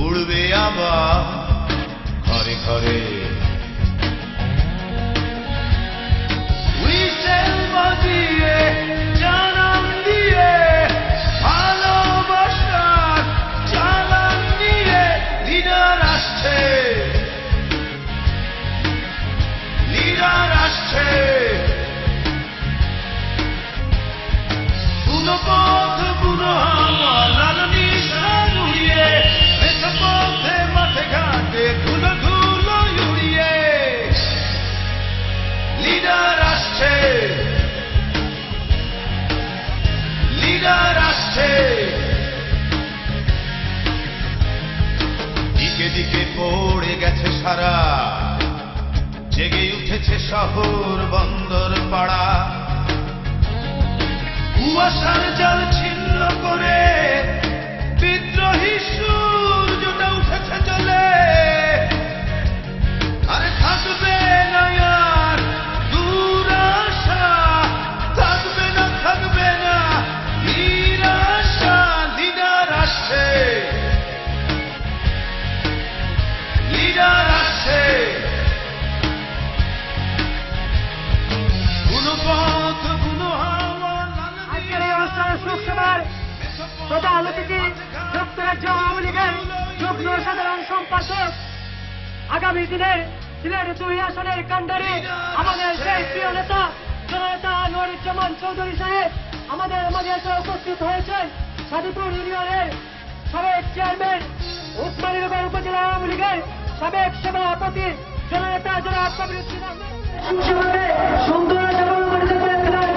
উড়বে আবার ঘরে ঘরে। হুইসেল বাজিয়ে জানান দিয়ে ভালোবাসার চালান দিয়ে লিডার আসছে, লিডার আসছে। বুনো পথ বুনো হাওয়া লাল নিশান উড়িয়ে মেঠো পথে মাঠে ঘাটে ধুলো ধুলো উড়িয়ে লিডার আসছে, লিডার আসছে। দিকে দিকে পড়ে গেছে সারা, জেগে উঠেছে শহর বন্দর পাড়া। কুয়াশার জাল ছিন্ন করে বিদ্রোহী সূর্যটা উঠেছে চলে। আরে থাকবে না আর দুরাশা, থাকবে না নিরাশা। লিডার আসছে, লিডার আসছে। বুনো পথ বুনো হাওয়া প্রধান অতিথি যুক্তরাজ্য আওয়ামী লীগের যুগ্ম সাধারণ সম্পাদক, আগামী দিনে সিলেট 2 আসনের কান্ডারি আমাদের সেই প্রিয় নেতা জননেতা আনোয়ারুজ্জামান চৌধুরী সাহেব আমাদের মাঝে এসে উপস্থিত হয়েছেন। সাদিপুর ইউনিয়নের সাবেক চেয়ারম্যান, উসমানীনগর উপজেলা আওয়ামী লীগের সাবেক সভাপতি জননেতা জনাব কবিরউদ্দিন আহমেদ সুন্দর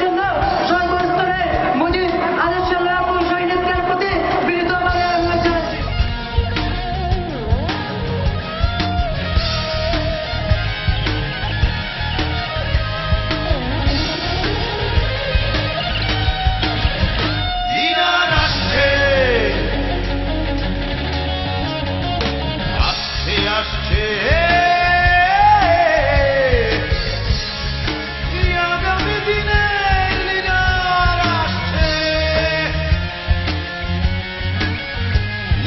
জন্য সর্বস্তরে মুজিব আদর্শ শহীদদের প্রতি বিনীতভাবে অনুরোধ জানাচ্ছি। লিডার আসছে, আসছে আসছে। আগামী দিনে লিডার আসছে,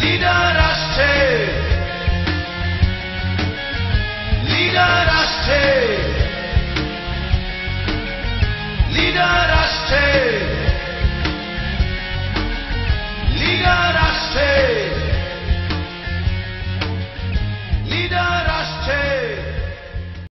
লিডার আসছে, লিডার আসছে, লিডার আসছে।